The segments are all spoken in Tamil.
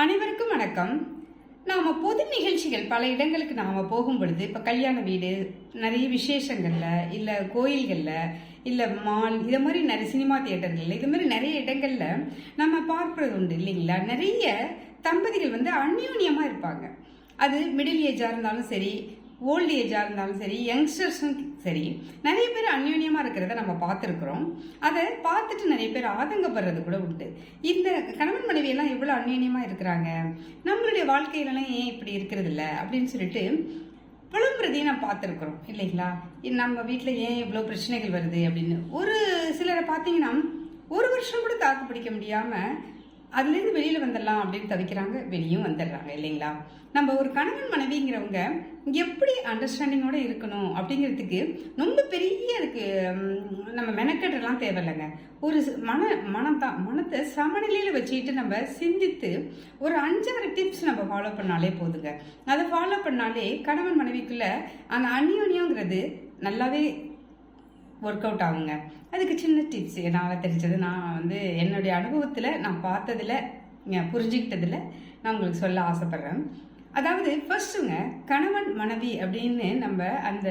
அனைவருக்கும் வணக்கம். நாம பொது நிகழ்ச்சிகள் பல இடங்களுக்கு நாம போகும் பொழுது, இப்ப கல்யாண வீடு, நிறைய விசேஷங்கள்ல, இல்ல கோயில்கள்ல, இல்ல மால், இத மாதிரி நிறைய சினிமா தியேட்டர்கள்ல, இது மாதிரி நிறைய இடங்கள்ல நம்ம பார்ப்பது உண்டு இல்லைங்களா? நிறைய தம்பதிகள் வந்து அந்யோன்யமா இருப்பாங்க. அது மிடில் ஏஜா இருந்தாலும் சரி, ஓல்டு ஏஜா இருந்தாலும் சரி, யங்ஸ்டர்ஸும் சரி, நிறைய பேர் அந்யோன்யமா இருக்கிறத நம்ம பார்த்துருக்குறோம். அதை பார்த்துட்டு நிறைய பேர் ஆதங்கப்படுறது கூட உண்டு. இந்த கணவன் மனைவி எல்லாம் எவ்வளவு அந்யோன்யமா இருக்கிறாங்க, நம்மளுடைய வாழ்க்கையிலலாம் ஏன் இப்படி இருக்கிறது இல்லை அப்படின்னு சொல்லிட்டு புலம்புறதையும் நான் பார்த்துருக்குறோம் இல்லைங்களா? நம்ம வீட்டில் ஏன் இவ்வளோ பிரச்சனைகள் வருது அப்படின்னு. ஒரு சிலரை பார்த்தீங்கன்னா ஒரு வருஷம் கூட தாக்கு பிடிக்க முடியாம அதுலேருந்து வெளியில் வந்துடலாம் அப்படின்னு தவிக்கிறாங்க, வெளியும் வந்துடுறாங்க இல்லைங்களா? நம்ம ஒரு கணவன் மனைவிங்கிறவங்க எப்படி அண்டர்ஸ்டாண்டிங்கோட இருக்கணும் அப்படிங்கிறதுக்கு ரொம்ப பெரிய அதுக்கு நம்ம மெனக்கெட்டெல்லாம் தேவையில்லைங்க. ஒரு மனத்தை சமநிலையில் வச்சுக்கிட்டு நம்ம சிந்தித்து ஒரு 5-6 டிப்ஸ் நம்ம ஃபாலோ பண்ணாலே போதுங்க. அதை ஃபாலோ பண்ணாலே கணவன் மனைவிக்குள்ள அந்த அந்யோன்யங்கிறது நல்லாவே ஒர்க் அவுட் ஆகுங்க. அதுக்கு சின்ன டிப்ஸ் என்னால் தெரிஞ்சது, நான் வந்து என்னுடைய அனுபவத்தில் நான் பார்த்ததில் புரிஞ்சுக்கிட்டதில் நான் உங்களுக்கு சொல்ல ஆசைப்படுறேன். அதாவது ஃபர்ஸ்ட்டுங்க, கணவன் மனைவி அப்படின்னு நம்ம அந்த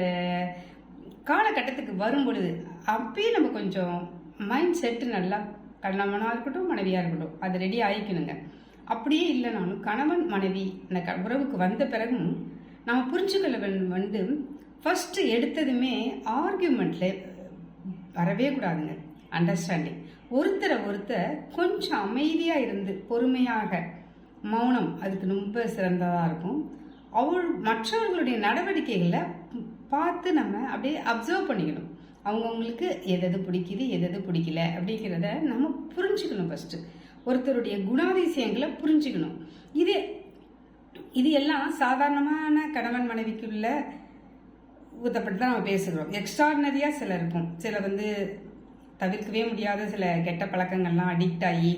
காலகட்டத்துக்கு வரும் பொழுது அப்பயே நம்ம கொஞ்சம் மைண்ட் செட்டு நல்லா, கணவனாக இருக்கட்டும் மனைவியாக இருக்கட்டும், அது ரெடி ஆகிக்கணுங்க. அப்படியே இல்லைனாலும் கணவன் மனைவி இந்த உறவுக்கு வந்த பிறகும் நம்ம புரிஞ்சுக்கொள்ள வந்து ஃபர்ஸ்ட் எடுத்ததுமே ஆர்கியூமெண்ட்ல வரவே கூடாதுங்க. அண்டர்ஸ்டாண்டிங், ஒருத்தர் கொஞ்சம் அமைதியாக இருந்து பொறுமையாக மௌனம் அதுக்கு ரொம்ப சிறந்ததாக இருக்கும். மற்றவர்களுடைய நடவடிக்கைகளை பார்த்து நம்ம அப்படியே அப்சர்வ் பண்ணிக்கணும். அவங்கவுங்களுக்கு எது பிடிக்குது எது பிடிக்கல அப்படிங்கிறத நம்ம புரிஞ்சுக்கணும். ஃபர்ஸ்ட் ஒருத்தருடைய குணாதிசயங்களை புரிஞ்சுக்கணும். இது எல்லாம் சாதாரணமான கணவன் மனைவிக்குள்ள ஊத்தப்பட்டு தான் நம்ம பேசுகிறோம். எக்ஸ்ட்ராடினரியாக சில இருக்கும், சில வந்து தவிர்க்கவே முடியாத சில கெட்ட பழக்கங்கள்லாம் அடிக்ட் ஆகி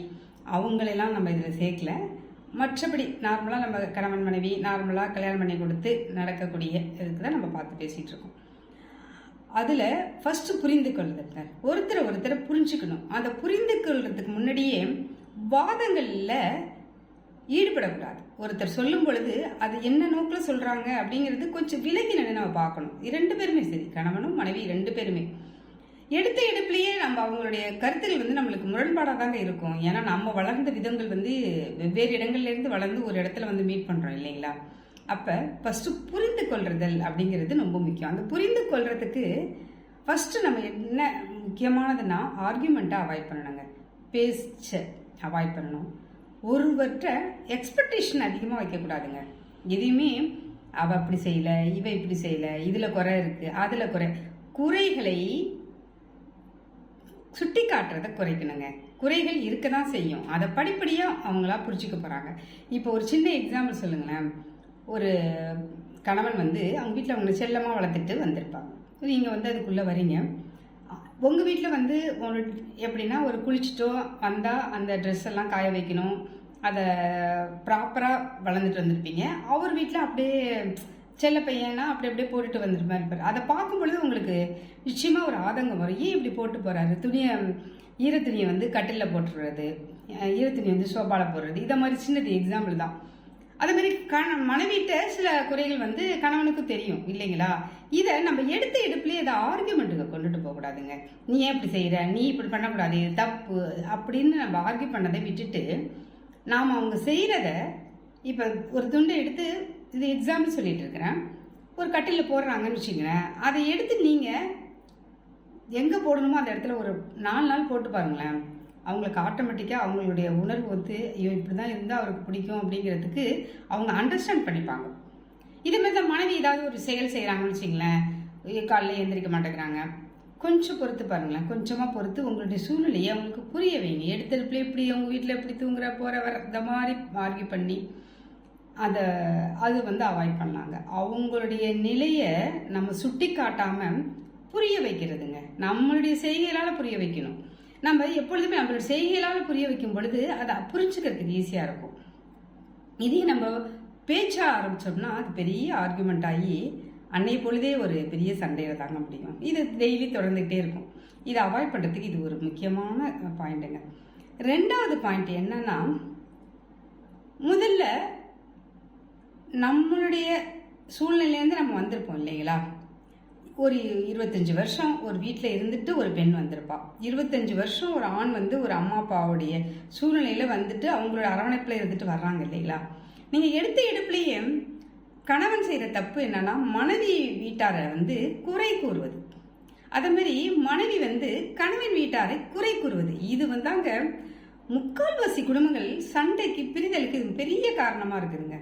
அவங்களெல்லாம் நம்ம இதில் சேர்க்கல. மற்றபடி நார்மலாக நம்ம கணவன் மனைவி நார்மலாக கல்யாணம் பண்ணி கொடுத்து நடக்கக்கூடிய இதுக்கு தான் நம்ம பார்த்து பேசிகிட்டு இருக்கோம். அதில் ஃபஸ்ட்டு புரிந்து கொள்ளுதல்ங்க. ஒருத்தரை புரிஞ்சுக்கணும். அந்த புரிந்து கொள்றதுக்கு முன்னாடியே வாதங்களில் ஈடுபடக்கூடாது. ஒருத்தர் சொல்லும் பொழுது அது என்ன நோக்கில் சொல்கிறாங்க அப்படிங்கிறது கொஞ்சம் விலகி நம்ம பார்க்கணும். 2 பேருமே சரி, கணவனும் மனைவி 2 பேருமே எடுத்த எடுப்புலேயே நம்ம அவங்களுடைய கருத்துக்கள் வந்து நம்மளுக்கு முரண்பாடாக தாங்க இருக்கும். ஏன்னா நம்ம வளர்ந்த விதங்கள் வந்து வெவ்வேறு இடங்கள்லேருந்து வளர்ந்து ஒரு இடத்துல வந்து மீட் பண்ணுறோம் இல்லைங்களா? அப்போ ஃபஸ்ட்டு புரிந்து கொள்றதல் அப்படிங்கிறது ரொம்ப முக்கியம். அந்த புரிந்து கொள்றதுக்கு ஃபஸ்ட்டு நம்ம என்ன முக்கியமானதுன்னா ஆர்கியூமெண்ட்டை அவாய்ட் பண்ணணுங்க. பேச்சை அவாய்ட் பண்ணணும். ஒருவற்ற எக்ஸ்பெக்டேஷன் அதிகமாக வைக்கக்கூடாதுங்க. எதையுமே அவ அப்படி செய்யலை, இவ இப்படி செய்யலை, இதில் குறை இருக்குது அதில் குறைகளை சுட்டி காட்டுறதை குறைக்கணுங்க. குறைகள் இருக்க தான் செய்யும், அதை படிப்படியாக அவங்களா புரிஞ்சுக்க போகிறாங்க. இப்போ ஒரு சின்ன எக்ஸாம்பிள் சொல்லுங்களேன். ஒரு கணவன் வந்து அவங்க வீட்டில் அவங்களை செல்லமாக வளர்த்துட்டு வந்திருப்பாங்க. நீங்கள் வந்து அதுக்குள்ளே வரீங்க. உங்கள் வீட்டில் வந்து எப்படின்னா ஒரு குளிச்சுட்டோ வந்தால் அந்த ட்ரெஸ் எல்லாம் காய வைக்கணும், அதை ப்ராப்பராக வளர்ந்துட்டு வந்திருப்பீங்க. அவர் வீட்டில் அப்படியே செல்ல பையனா அப்படியே போட்டுட்டு வந்துட்டு மாதிரி இருப்பார். அதை பார்க்கும் பொழுது உங்களுக்கு நிச்சயமாக ஒரு ஆதங்கம் வரும். ஏன் இப்படி போட்டு போகிறாரு? ஈரத்துணியை வந்து கட்டிலில் போட்டுடுறது, ஈரத்துணி வந்து சோபாவில் போடுறது, இதை மாதிரி சின்னது எக்ஸாம்பிள் தான். அதே மாதிரி மனைவிட்ட சில குறைகள் வந்து கணவனுக்கும் தெரியும் இல்லைங்களா? இதை நம்ம எடுத்த எடுப்புலேயே இதை ஆர்கியூமெண்ட்டுக்கு கொண்டுட்டு போகக்கூடாதுங்க. நீ ஏன் இப்படி செய்கிற, நீ இப்படி பண்ணக்கூடாது, இது தப்பு அப்படின்னு நம்ம ஆர்கியூ பண்ணதை விட்டுட்டு நாம் அவங்க செய்கிறத, இப்போ ஒரு துண்டை எடுத்து, இது எக்ஸாம்பிள் சொல்லிட்டு இருக்கிறேன், ஒரு கட்டிலில் போடுறாங்கன்னு வச்சுக்கிறேன், அதை எடுத்து நீங்கள் எங்கே போடணுமோ அந்த இடத்துல ஒரு 4 நாள் போட்டு பாருங்களேன். அவங்களுக்கு ஆட்டோமேட்டிக்காக அவங்களுடைய உணர்வு வந்து ஐயோ இப்படி தான் இருந்தால் அவருக்கு பிடிக்கும் அப்படிங்கிறதுக்கு அவங்க அண்டர்ஸ்டாண்ட் பண்ணிப்பாங்க. இதுமாரி தான் மனைவி ஏதாவது ஒரு செயல் செய்கிறாங்கன்னு வச்சிங்களேன், காலையில் எழுந்திரிக்க மாட்டேங்கிறாங்க, கொஞ்சம் பொறுத்து பாருங்களேன். கொஞ்சமாக பொறுத்து உங்களுடைய சூழ்நிலையை அவங்களுக்கு புரிய வைங்க. எடுத்தடுப்புல எப்படி அவங்க வீட்டில் எப்படி தூங்குற போகிற வர இந்த மாதிரி ஆர்கியூ பண்ணி அது வந்து அவாய்ட் பண்ணலாங்க. அவங்களுடைய நிலையை நம்ம சுட்டி காட்டாமல் புரிய வைக்கிறதுங்க. நம்மளுடைய செய்கைகளால் புரிய வைக்கணும். நம்ம எப்பொழுதுமே நம்மளோட செய்கைகளால் புரிய வைக்கும் பொழுது அதை புரிஞ்சுக்கிறதுக்கு ஈஸியாக இருக்கும். இதே நம்ம பேச்சா ஆரம்பிச்சோம்னா அது பெரிய ஆர்கியூமெண்ட் ஆகி அன்னை பொழுதே ஒரு பெரிய சண்டையில் தாங்க முடியும். இது டெய்லி தொடர்ந்துகிட்டே இருக்கும். இதை அவாய்ட் பண்ணுறதுக்கு இது ஒரு முக்கியமான பாயிண்ட்டுங்க. 2வது பாயிண்ட் என்னன்னா, முதல்ல நம்மளுடைய சூழ்நிலையிலேருந்து நம்ம வந்திருப்போம் இல்லைங்களா? ஒரு 25 வருஷம் ஒரு வீட்டில் இருந்துட்டு ஒரு பெண் வந்திருப்பா. 25 வருஷம் ஒரு ஆண் வந்து ஒரு அம்மா அப்பாவுடைய சூழ்நிலையில் வந்துட்டு அவங்களோட அரவணைப்பில் இருந்துட்டு வர்றாங்க இல்லைங்களா? நீங்கள் எடுத்த எடுப்புலேயே கணவன் செய்கிற தப்பு என்னன்னா, மனைவி வீட்டாரை வந்து குறை கூறுவது. அதே மாதிரி மனைவி வந்து கணவன் வீட்டாரை குறை கூறுவது. இது வந்தாங்க முக்கால்வாசி குடும்பங்கள் சண்டைக்கு பிரிதலுக்கு இது பெரிய காரணமாக இருக்குதுங்க.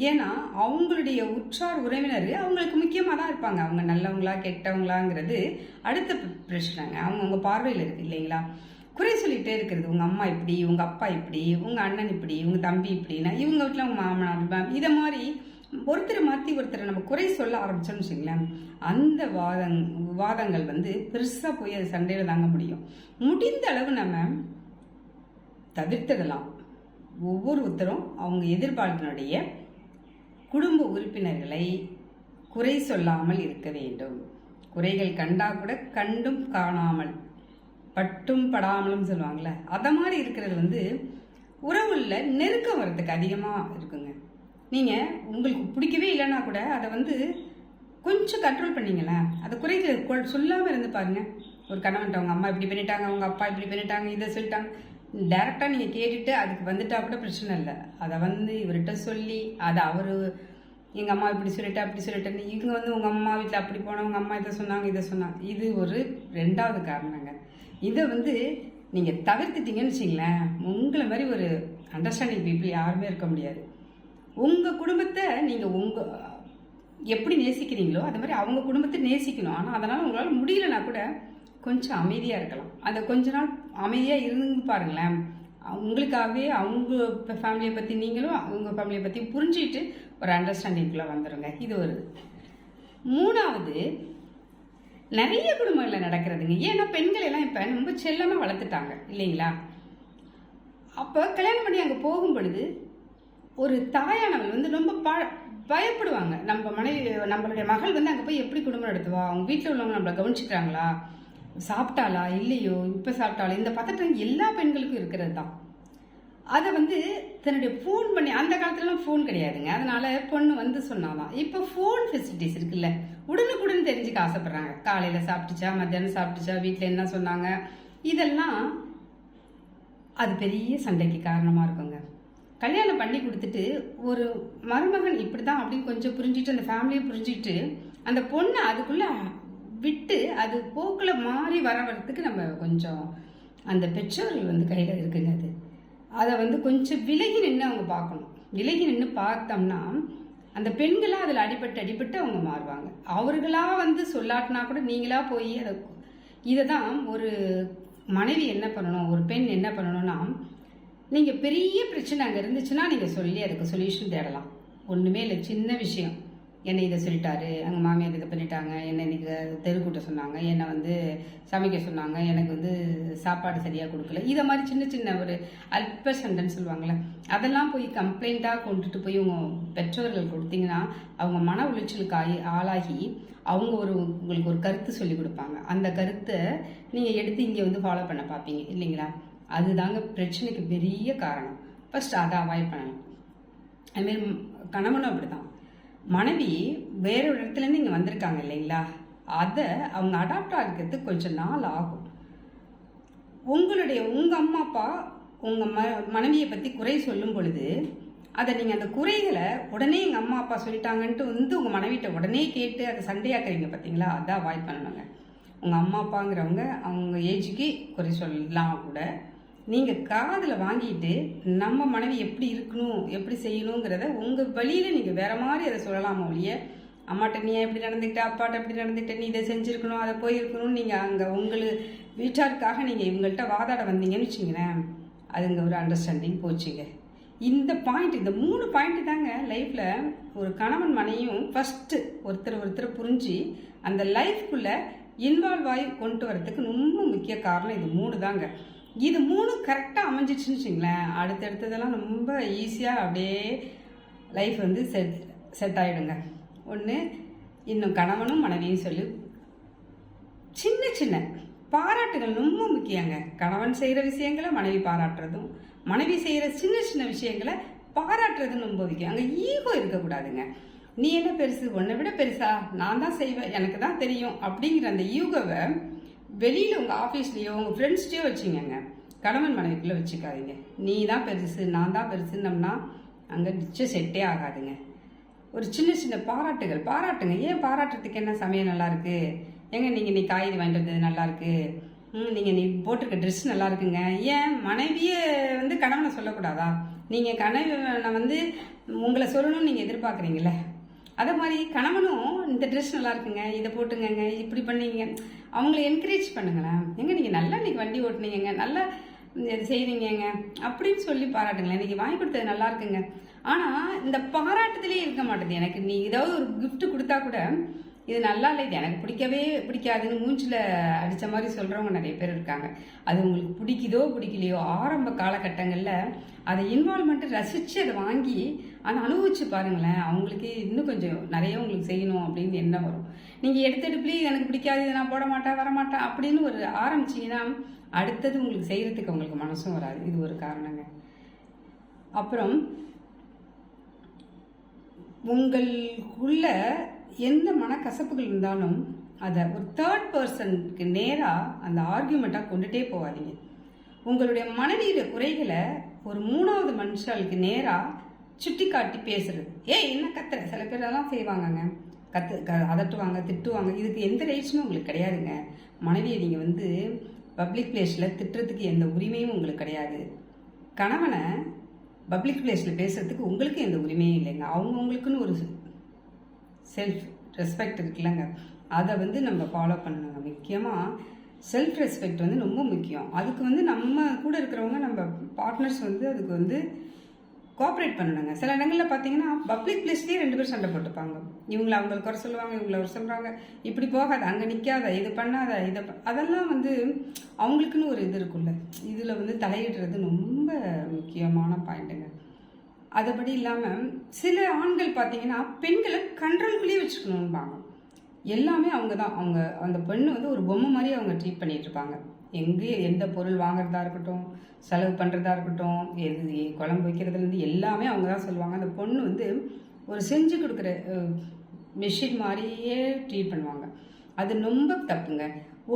ஏன்னா அவங்களுடைய உற்றார் உறவினர் அவங்களுக்கு முக்கியமாக தான் இருப்பாங்க. அவங்க நல்லவங்களா கெட்டவங்களாங்கிறது அடுத்த பிரச்சனைங்க. அவங்கவுங்க பார்வையில் இருக்கு இல்லைங்களா? குறை சொல்லிகிட்டே இருக்கிறது, உங்கள் அம்மா இப்படி, உங்கள் அப்பா இப்படி, உங்கள் அண்ணன் இப்படி, உங்கள் தம்பி இப்படின்னா, இவங்க வீட்டில் உங்கள் மாமனார் இதை மாதிரி ஒருத்தரை மாற்றி ஒருத்தரை நம்ம குறை சொல்ல ஆரம்பிச்சோம்னு வச்சுங்களேன், அந்த வாதங்கள் வந்து பெருசாக போய் அது சண்டையில் தாங்க முடியும். முடிந்த அளவு நம்ம தவிர்த்திடலாம். ஒவ்வொருத்தரும் அவங்க எதிர்பார்ப்பினுடைய குடும்ப உறுப்பினர்களை குறை சொல்லாமல் இருக்க வேண்டும். குறைகள் கண்டா கூட கண்டும் காணாமல் பட்டும் படாமலும் சொல்லுவாங்கள்ல, அதை மாதிரி இருக்கிறது வந்து உறவுல நெருக்கம் வர்றதுக்கு அதிகமாக இருக்குங்க. நீங்கள் உங்களுக்கு பிடிக்கவே இல்லைன்னா கூட அதை வந்து கொஞ்சம் கண்ட்ரோல் பண்ணிங்களேன். அதை குறைகள் சொல்லாமல் இருந்து பாருங்க. ஒரு கணவன்ட்ட அவங்க அம்மா இப்படி பண்ணிட்டாங்க, அவங்க அப்பா இப்படி பண்ணிட்டாங்க, இதை சொல்லிட்டாங்க, டைரெக்டாக நீங்கள் கேட்டுட்டு அதுக்கு வந்துட்டா கூட பிரச்சனை இல்லை. அதை வந்து இவர்கிட்ட சொல்லி அதை அவர் எங்கள் அம்மா இப்படி சொல்லிட்டா அப்படி சொல்லிட்டேன்னு இவங்க வந்து உங்கள் அம்மா வீட்டில் அப்படி போனோம், உங்கள் அம்மா இதை சொன்னாங்க இதை சொன்னாங்க, இது ஒரு 2வது காரணங்க. இதை வந்து நீங்கள் தவிர்த்துட்டீங்கன்னு வச்சிங்களேன், உங்களை மாதிரி ஒரு அண்டர்ஸ்டாண்டிங் பீப்புள் யாருமே இருக்க முடியாது. உங்கள் குடும்பத்தை நீங்கள் எப்படி நேசிக்கிறீங்களோ அது மாதிரி அவங்க குடும்பத்தை நேசிக்கணும். ஆனால் அதனால் உங்களால் முடியலன்னா கூட கொஞ்சம் அமைதியாக இருக்கலாம். அதை கொஞ்ச நாள் அமைதியாக இருந்து பாருங்களேன். உங்களுக்காகவே அவங்க ஃபேமிலியை பற்றி நீங்களும் அவங்க ஃபேமிலியை பற்றி புரிஞ்சுக்கிட்டு ஒரு அண்டர்ஸ்டாண்டிங்குள்ளே வந்துடுங்க. இது ஒரு 3வது நிறைய குடும்பங்களில் நடக்கிறதுங்க. ஏன்னா பெண்கள் எல்லாம் இப்போ ரொம்ப செல்லமாக வளர்த்துட்டாங்க இல்லைங்களா? அப்போ கல்யாணம் பண்ணி அங்கே போகும் பொழுது ஒரு தாயானவள் வந்து ரொம்ப பயப்படுவாங்க. நம்ம மனைவி நம்மளுடைய மகள் வந்து அங்கே போய் எப்படி குடும்பம் நடத்துவா, அவங்க வீட்டில் உள்ளவங்க நம்மளை கவனிச்சுக்கிறாங்களா, சாப்பிட்டாளா இல்லையோ, இப்போ சாப்பிட்டாளா, இந்த பதட்டம் எல்லா பெண்களுக்கும் இருக்கிறது தான். அதை வந்து தன்னுடைய ஃபோன் பண்ணி, அந்த காலத்துலலாம் ஃபோன் கிடையாதுங்க, அதனால பொண்ணு வந்து சொன்னாலாம். இப்போ ஃபோன் ஃபெசிலிட்டிஸ் இருக்குல்ல, உடனுக்குடன் தெரிஞ்சுக்க ஆசைப்படுறாங்க. காலையில் சாப்பிட்டுச்சா, மத்தியானம் சாப்பிட்டுச்சா, வீட்டில் என்ன சொன்னாங்க, இதெல்லாம் அது பெரிய சண்டைக்கு காரணமாக இருக்குங்க. கல்யாணம் பண்ணி கொடுத்துட்டு ஒரு மருமகன் இப்படி தான் அப்படின்னு கொஞ்சம் புரிஞ்சுட்டு அந்த ஃபேமிலியை புரிஞ்சுட்டு அந்த பொண்ணை அதுக்குள்ளே விட்டு அது போக்கில் மாறி வரத்துக்கு நம்ம கொஞ்சம் அந்த பெற்றோர்கள் வந்து கையில் இருக்குங்க. அதை வந்து கொஞ்சம் விலகி நின்று அவங்க பார்க்கணும். விலகி நின்று பார்த்தோம்னா அந்த பெண்களாக அதில் அடிபட்டு அவங்க மாறுவாங்க. அவர்களாக வந்து சொல்லாட்டினா கூட நீங்களாக போய் இதை தான் ஒரு மனைவி என்ன பண்ணணும், ஒரு பெண் என்ன பண்ணணும்னா, நீங்கள் பெரிய பிரச்சனை அங்கே இருந்துச்சுன்னா நீங்கள் சொல்லி அதுக்கு சொல்யூஷன் தேடலாம். ஒன்றுமே இல்லை, சின்ன விஷயம், என்னை இதை சொல்லிட்டாரு, எங்கள் மாமியார் இதை பண்ணிட்டாங்க, என்னை இன்றைக்கி தெருக்கூட்ட சொன்னாங்க, என்னை வந்து சமைக்க சொன்னாங்க, எனக்கு வந்து சாப்பாடு சரியாக கொடுக்கல, இதை மாதிரி சின்ன சின்ன ஒரு அல்ப சண்டைன்னு சொல்லுவாங்கள்ல, அதெல்லாம் போய் கம்ப்ளைண்ட்டாக கொண்டுட்டு போய் உங்கள் பெற்றோர்கள் கொடுத்தீங்கன்னா அவங்க மன உளைச்சலுக்கு ஆளாகி அவங்க உங்களுக்கு ஒரு கருத்து சொல்லி கொடுப்பாங்க. அந்த கருத்தை நீங்கள் எடுத்து இங்கே வந்து ஃபாலோ பண்ண பார்ப்பீங்க இல்லைங்களா? அதுதாங்க பிரச்சனைக்கு பெரிய காரணம். ஃபர்ஸ்ட் அதை அவாய்ட் பண்ணணும். அதுமாரி கணவனும் அப்படி தான். மனைவி வேற ஒரு இடத்துலேருந்து இங்கே வந்திருக்காங்க இல்லைங்களா, அதை அவங்க அடாப்ட் ஆகிறதுக்கு கொஞ்சம் நாள் ஆகும். உங்கள் அம்மா அப்பா உங்கள் மனைவியை பற்றி குறை சொல்லும் பொழுது அதை நீங்கள் அந்த குறைகளை உடனே எங்கள் அம்மா அப்பா சொல்லிட்டாங்கன்ட்டு வந்து உங்கள் மனைவிட்ட உடனே கேட்டு அதை சண்டையாக்குறீங்க பார்த்தீங்களா, அதை அவாய்ட் பண்ணணுங்க. உங்கள் அம்மா அப்பாங்கிறவங்க அவங்க ஏஜுக்கு குறை சொல்லலாம் கூட, நீங்கள் காதில் வாங்கிட்டு நம்ம மனைவி எப்படி இருக்கணும் எப்படி செய்யணுங்கிறத உங்கள் வழியில் நீங்கள் வேறு மாதிரி அதை சொல்லலாமா ஒழிய, அம்மாட்ட நீ எப்படி நடந்துக்கிட்ட, அப்பாட்ட எப்படி நடந்துக்கிட்ட, நீ இதை செஞ்சுருக்கணும் அதை போயிருக்கணும்னு நீங்கள் அங்கே உங்களுக்கு வீட்டாருக்காக நீங்கள் இவங்கள்ட்ட வாதாட வந்தீங்கன்னு வச்சிங்களேன், அதுங்க ஒரு அண்டர்ஸ்டாண்டிங் போச்சுங்க. இந்த 3 பாயிண்ட் தாங்க லைஃப்பில் ஒரு கணவன் மனையும் ஃபஸ்ட்டு ஒருத்தர் புரிஞ்சு அந்த லைஃப்குள்ளே இன்வால்வ் ஆகி கொண்டு வரதுக்கு ரொம்ப முக்கிய காரணம் இது 3 தாங்க. இது 3 கரெக்டாக அமைஞ்சிச்சுன்னு வச்சுங்களேன், அடுத்தடுத்ததெல்லாம் ரொம்ப ஈஸியாக அப்படியே லைஃப் வந்து செட் ஆகிடுங்க. ஒன்று, இன்னும் கணவனும் மனைவியும் சொல்லி சின்ன சின்ன பாராட்டுகள் ரொம்ப முக்கியங்க. கணவன் செய்கிற விஷயங்களை மனைவி பாராட்டுறதும், மனைவி செய்கிற சின்ன சின்ன விஷயங்களை பாராட்டுறதுன்னு ரொம்ப முக்கியம். அங்கே ஈகோ இருக்கக்கூடாதுங்க. நீ என்ன பெருசு, உன்னை விட பெருசா, நான் தான் செய்வேன், எனக்கு தான் தெரியும் அப்படிங்கிற அந்த ஈகோவை வெளியில் உங்கள் ஆஃபீஸ்லேயோ உங்கள் ஃப்ரெண்ட்ஸ்டையோ வச்சுக்கோங்க. கணவன் மனைவிக்குள்ளே வச்சுக்காதீங்க. நீ தான் பெருசு, நான் தான் பெருசுன்னம்னா அங்கே நிச்சயம் செட்டே ஆகாதுங்க. ஒரு சின்ன சின்ன பாராட்டுங்க. ஏன் பாராட்டுறதுக்கு என்ன, சமையல் நல்லா இருக்கு, ஏங்க நீங்கள் நீ காய்கறி வாங்கிட்டு வந்தது நல்லா இருக்கு, நீங்கள் நீ போட்டிருக்க ட்ரெஸ் நல்லா இருக்குங்க. ஏன் மனைவியை வந்து கணவனை சொல்லக்கூடாதா? நீங்கள் கணவனை வந்து உங்களை சொல்லணும்னு நீங்கள் எதிர்பார்க்குறீங்களே, அதே மாதிரி கணவனும் இந்த ட்ரெஸ் நல்லா இருக்குங்க, இதை போட்டுங்க, இப்படி பண்ணீங்க, அவங்கள என்கரேஜ் பண்ணுங்களேன். எங்க நீங்கள் நல்லா இன்னைக்கு வண்டி ஓட்டுனீங்க, நல்லா இது செய்கிறீங்க அப்படின்னு சொல்லி பாராட்டுங்களேன். இன்னைக்கு வாங்கி கொடுத்தது நல்லா இருக்குங்க. ஆனால் இந்த பாராட்டுதலே இருக்க மாட்டேது. எனக்கு நீ ஏதாவது ஒரு gift கொடுத்தா கூட இது நல்லா இல்லை, இது எனக்கு பிடிக்கவே பிடிக்காதுன்னு மூஞ்சில் அடித்த மாதிரி சொல்கிறவங்க நிறைய பேர் இருக்காங்க. அது உங்களுக்கு பிடிக்குதோ பிடிக்கலையோ, ஆரம்ப காலகட்டங்களில் அதை இன்வால்மெண்ட்டு ரசித்து அதை வாங்கி அதை அனுபவிச்சு பாருங்களேன். அவங்களுக்கு இன்னும் கொஞ்சம் நிறைய உங்களுக்கு செய்யணும் அப்படின்னு என்ன வரும். நீங்கள் எடுத்தெடுப்புலேயே எனக்கு பிடிக்காது, இதை நான் போட மாட்டேன் வரமாட்டேன் அப்படின்னு ஒரு ஆரம்பிச்சிங்கன்னா அடுத்தது உங்களுக்கு செய்கிறதுக்கு உங்களுக்கு மனசும் வராது. இது ஒரு காரணங்க. அப்புறம் உங்களுக்குள்ள எந்த மனக்கசப்புகள் இருந்தாலும் அதை ஒரு தேர்ட் பர்சனுக்கு நேராக அந்த ஆர்கியூமெண்ட்டாக கொண்டுட்டே போகாதீங்க. உங்களுடைய மனைவியோட குறைகளை ஒரு மூணாவது மனுஷாளுக்கு நேராக சுட்டி காட்டி பேசுறது. என்ன கத்துற, சில பேர் அதெல்லாம் செய்வாங்கங்க, அதட்டுவாங்க, திட்டுவாங்க. இதுக்கு எந்த ரைட்ஸுமே உங்களுக்கு கிடையாதுங்க. மனைவியை நீங்கள் வந்து பப்ளிக் பிளேஸில் திட்டுறதுக்கு எந்த உரிமையும் உங்களுக்கு கிடையாது. கணவனை பப்ளிக் பிளேஸில் பேசுறதுக்கு உங்களுக்கு எந்த உரிமையும் இல்லைங்க. அவங்கவுங்களுக்குன்னு ஒரு செல்ஃப் ரெஸ்பெக்ட் இருக்குல்லங்க, அதை வந்து நம்ம ஃபாலோ பண்ணணுங்க. முக்கியமாக செல்ஃப் ரெஸ்பெக்ட் வந்து ரொம்ப முக்கியம். அதுக்கு வந்து நம்ம கூட இருக்கிறவங்க, நம்ம பார்ட்னர்ஸ் வந்து அதுக்கு வந்து கோஆப்ரேட் பண்ணணுங்க. சில இடங்களில் பார்த்தீங்கன்னா பப்ளிக் பிளேஸ்லேயே 2 பேர் சண்டை போட்டுப்பாங்க. இவங்களை அவங்களுக்கு குறை சொல்லுவாங்க, இவங்களை ஒரு சொல்கிறாங்க, இப்படி போகாத, அங்கே நிற்காத, இது பண்ணாத, அதெல்லாம் வந்து அவங்களுக்குன்னு ஒரு இது இருக்குல்ல. இதில் வந்து தலையிடுறது ரொம்ப முக்கியமான பாயிண்ட்டுங்க. அதுபடி இல்லாமல் சில ஆண்கள் பார்த்தீங்கன்னா பெண்களை கண்ட்ரோல்குள்ளேயே வச்சுக்கணும்பாங்க. எல்லாமே அவங்க தான், அவங்க அந்த பெண்ணு வந்து ஒரு பொம்மை மாதிரி அவங்க ட்ரீட் பண்ணிட்டு இருப்பாங்க. எந்த பொருள் வாங்குறதா இருக்கட்டும், செலவு பண்ணுறதா இருக்கட்டும், எது குழம்பு வைக்கிறதுலேருந்து எல்லாமே அவங்க தான் சொல்லுவாங்க. அந்த பொண்ணு வந்து ஒரு செஞ்சு கொடுக்குற மெஷின் மாதிரியே ட்ரீட் பண்ணுவாங்க. அது ரொம்ப தப்புங்க.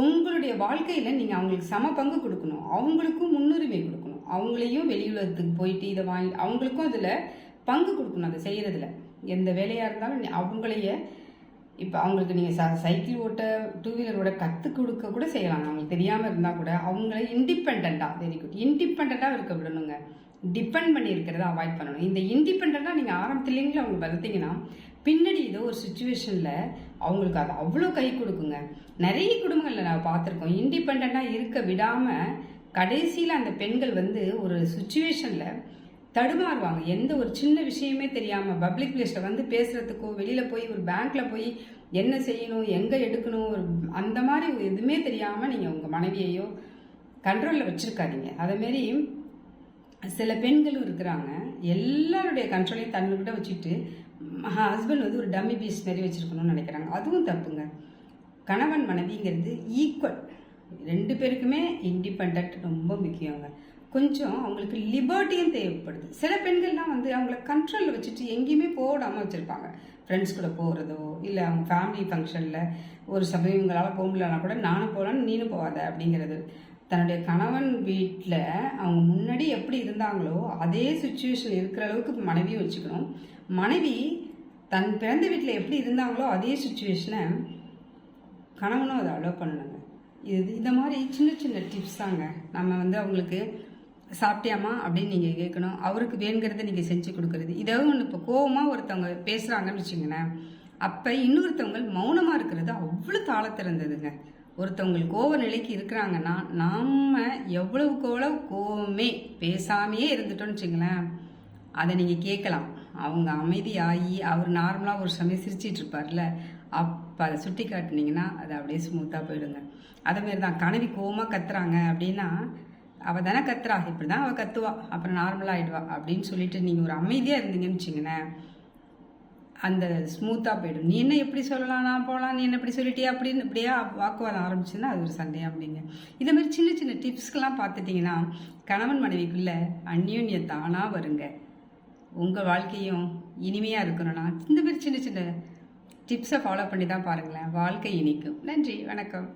உங்களுடைய வாழ்க்கையில் நீங்கள் அவங்களுக்கு சம பங்கு கொடுக்கணும், அவங்களுக்கும் முன்னுரிமை கொடுக்கணும். அவங்களையும் வெளியுலகத்துக்கு போயிட்டு இதை வாங்கி அவங்களுக்கும் அதில் பங்கு கொடுக்கணும். அதை செய்கிறதுல எந்த வேலையாக இருந்தாலும் அவங்களையே, இப்போ அவங்களுக்கு நீங்கள் சைக்கிள் ஓட்ட, 2 வீலர் ஓட கற்றுக் கொடுக்க கூட செய்யலாம். அவங்களுக்கு தெரியாமல் இருந்தால் கூட அவங்கள இண்டிபெண்ட்டாக, வெரி குட், இண்டிபெண்ட்டாக இருக்க விடணுங்க. டிபெண்ட் பண்ணி இருக்கிறத அவாய்ட் பண்ணணும். இந்த இண்டிபெண்ட்டாக நீங்கள் ஆரம்பத்துலேங்களே அவங்க வளர்த்தீங்கன்னா பின்னாடி ஏதோ ஒரு சுச்சுவேஷனில் அவங்களுக்கு அது அவ்வளோ கை கொடுக்குங்க. நிறைய குடும்பங்களில் நான் பார்த்துருக்கோம், இண்டிபெண்ட்டாக இருக்க விடாமல் கடைசியில் அந்த பெண்கள் வந்து ஒரு சுச்சுவேஷனில் தடுமாறுவாங்க. எந்த ஒரு சின்ன விஷயமே தெரியாமல் பப்ளிக் பிளேஸில் வந்து பேசுகிறதுக்கோ, வெளியில் போய் ஒரு பேங்க்கில் போய் என்ன செய்யணும், எங்கே எடுக்கணும், ஒரு அந்த மாதிரி எதுவுமே தெரியாமல் நீங்கள் உங்கள் மனைவியையோ கண்ட்ரோலில் வச்சுருக்காதீங்க. அதேமாரி சில பெண்களும் இருக்கிறாங்க, எல்லாருடைய கண்ட்ரோலையும் தன்னுக்கிட்ட வச்சுட்டு ஹஸ்பண்ட் வந்து ஒரு டம்மி பீஸ் மாரி வச்சுருக்கணும்னு நினைக்கிறாங்க. அதுவும் தப்புங்க. கணவன் மனைவிங்கிறது ஈக்குவல், 2 பேருக்குமே இண்டிபெண்ட் ரொம்ப முக்கியங்க. கொஞ்சம் அவங்களுக்கு லிபர்ட்டியும் தேவைப்படுது. சில பெண்கள்லாம் வந்து அவங்கள கண்ட்ரோலில் வச்சுட்டு எங்கேயுமே போடாமல் வச்சுருப்பாங்க. ஃப்ரெண்ட்ஸ் கூட போகிறதோ, இல்லை அவங்க ஃபேமிலி ஃபங்க்ஷனில் ஒரு சமயம் இவங்களால் போக முடியலனா கூட நானும் போகலான்னு நீனும் போகாத அப்படிங்கிறது. தன்னுடைய கணவன் வீட்டில் அவங்க முன்னாடி எப்படி இருந்தாங்களோ அதே சுச்சுவேஷன் இருக்கிற அளவுக்கு மனைவியும் வச்சுக்கணும். மனைவி தன் பிறந்த வீட்டில் எப்படி இருந்தாங்களோ அதே சுச்சுவேஷனை கணவனும் அதை அலோவ் பண்ணணுங்க. இந்த மாதிரி சின்ன சின்ன டிப்ஸ் தாங்க. நம்ம வந்து அவங்களுக்கு சாப்பிட்டியாமா அப்படின்னு நீங்கள் கேட்கணும், அவருக்கு வேணுங்கிறத நீங்கள் செஞ்சு கொடுக்குறது. இதாவது ஒன்று, இப்போ கோவமாக ஒருத்தவங்க பேசுகிறாங்கன்னு வச்சுங்களேன், அப்போ இன்னொருத்தவங்க மௌனமாக இருக்கிறது அவ்வளோ தாளத்திறந்ததுங்க. ஒருத்தவங்களுக்கு கோவ நிலைக்கு இருக்கிறாங்கன்னா நாம் எவ்வளவுக்கு எவ்வளவு கோவமே பேசாமையே இருந்துட்டோன்னு வச்சுங்களேன், அதை நீங்கள் கேட்கலாம். அவங்க அமைதியாகி அவர் நார்மலாக ஒரு சமயம் சிரிச்சிட்டு இருப்பார்ல, அப்போ அதை சுட்டி காட்டினீங்கன்னா அது அப்படியே ஸ்மூத்தாக போயிடுங்க. அதேமாரி தான் கனவி கோவமாக கத்துறாங்க அப்படின்னா, அவள் தானே கத்துறா, இப்படி தான் அவள் கத்துவா, அப்புறம் நார்மலாக ஆகிடுவா அப்படின்னு சொல்லிட்டு நீங்கள் ஒரு அமைதியாக இருந்தீங்கன்னு வச்சுங்களேன், அந்த ஸ்மூத்தாக போயிடும். நீ என்ன எப்படி சொல்லலாம், நான் போகலாம், நீ என்ன இப்படி சொல்லிட்டியா அப்படின்னு இப்படியா வாக்குவாதம் ஆரம்பிச்சுன்னா அது ஒரு சண்டையா அப்படிங்க. இதே மாதிரி சின்ன சின்ன டிப்ஸ்க்கெல்லாம் பார்த்துட்டிங்கன்னா கணவன் மனைவிக்குள்ளே அந்யோன்யம் தானாக வருங்க. உங்கள் வாழ்க்கையும் இனிமையாக இருக்கணும்னா இந்த மாதிரி சின்ன சின்ன டிப்ஸை ஃபாலோ பண்ணி தான் பாருங்களேன், வாழ்க்கை இனிக்கும். நன்றி, வணக்கம்.